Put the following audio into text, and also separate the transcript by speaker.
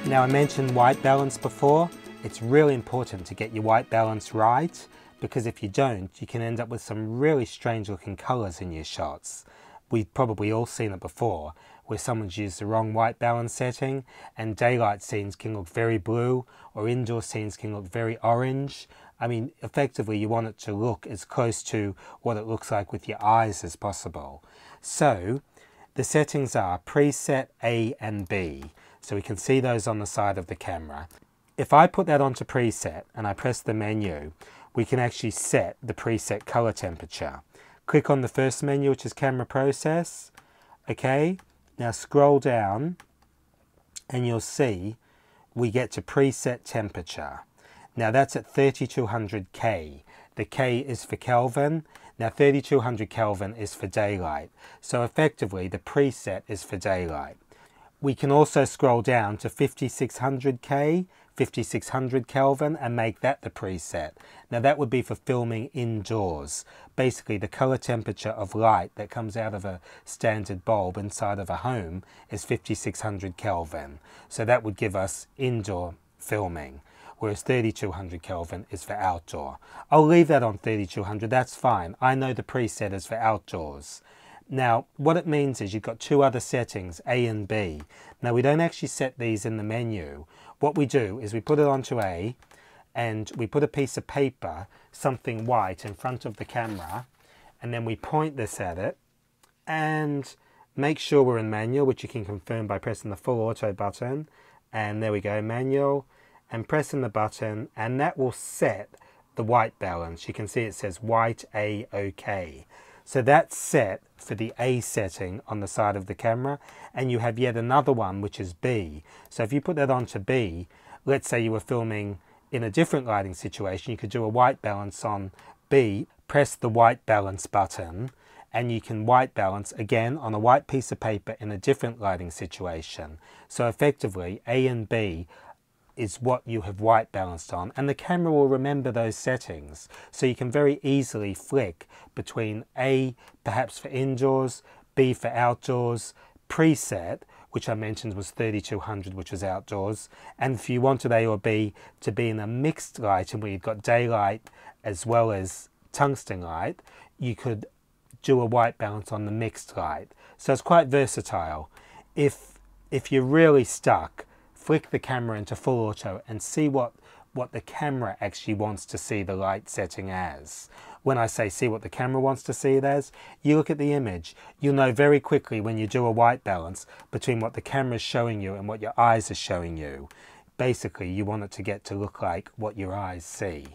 Speaker 1: Now I mentioned white balance before. It's really important to get your white balance right, because if you don't, you can end up with some really strange looking colours in your shots. We've probably all seen it before, where someone's used the wrong white balance setting and daylight scenes can look very blue or indoor scenes can look very orange. I mean, effectively you want it to look as close to what it looks like with your eyes as possible. So the settings are preset A and B. So we can see those on the side of the camera. If I put that onto preset and I press the menu, we can actually set the preset color temperature. Click on the first menu, which is camera process. Okay, now scroll down and you'll see we get to preset temperature. Now that's at 3200 K. The K is for Kelvin. Now 3200 Kelvin is for daylight. So effectively the preset is for daylight. We can also scroll down to 5600 K, 5600 Kelvin, and make that the preset. Now that would be for filming indoors. Basically the color temperature of light that comes out of a standard bulb inside of a home is 5600 Kelvin. So that would give us indoor filming, whereas 3200 Kelvin is for outdoor. I'll leave that on 3200, that's fine. I know the preset is for outdoors. Now, what it means is you've got two other settings, A and B. Now, we don't actually set these in the menu. What we do is we put it onto A, and we put a piece of paper, something white, in front of the camera, and then we point this at it, and make sure we're in manual, which you can confirm by pressing the full auto button. And there we go, manual, and pressing the button, and that will set the white balance. You can see it says white A OK. So that's set for the A setting on the side of the camera, and you have yet another one which is B. So if you put that onto B, let's say you were filming in a different lighting situation, you could do a white balance on B, press the white balance button, and you can white balance again on a white piece of paper in a different lighting situation. So effectively A and B is what you have white balanced on, and the camera will remember those settings. So you can very easily flick between A, perhaps for indoors, B for outdoors, preset, which I mentioned was 3200, which was outdoors, and if you wanted A or B to be in a mixed light and where you've got daylight as well as tungsten light, you could do a white balance on the mixed light. So it's quite versatile. If you're really stuck, flick the camera into full auto and see what the camera actually wants to see the light setting as. When I say see what the camera wants to see it as, you look at the image. You'll know very quickly when you do a white balance between what the camera is showing you and what your eyes are showing you. Basically, you want it to get to look like what your eyes see.